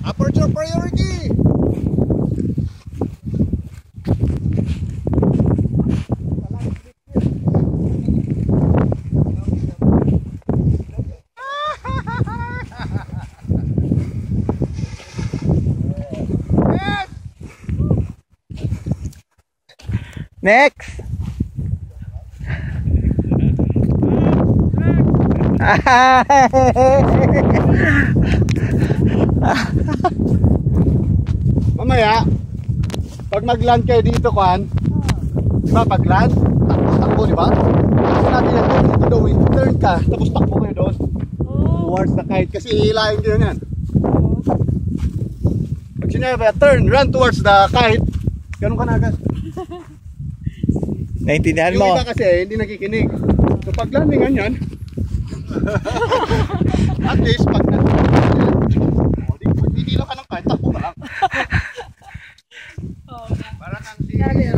Aperture priority! Next! Mamaya, pag mag-land kayo dito, Kwan, di ba, pag land, takbo, di ba? Sinabi na turn into the wind, turn ka, tapos takbo kayo doon. Towards the kite, kasi hihilahin kayo yan. Pag sinabi, turn, run towards the kite, ganun ka na agad. Naintindihan mo? Yung iba kasi, hindi nakikinig. So pag landingan yan, at least, pag hindi lang ka ng kite, takbo ka lang. Para kang si Rahel.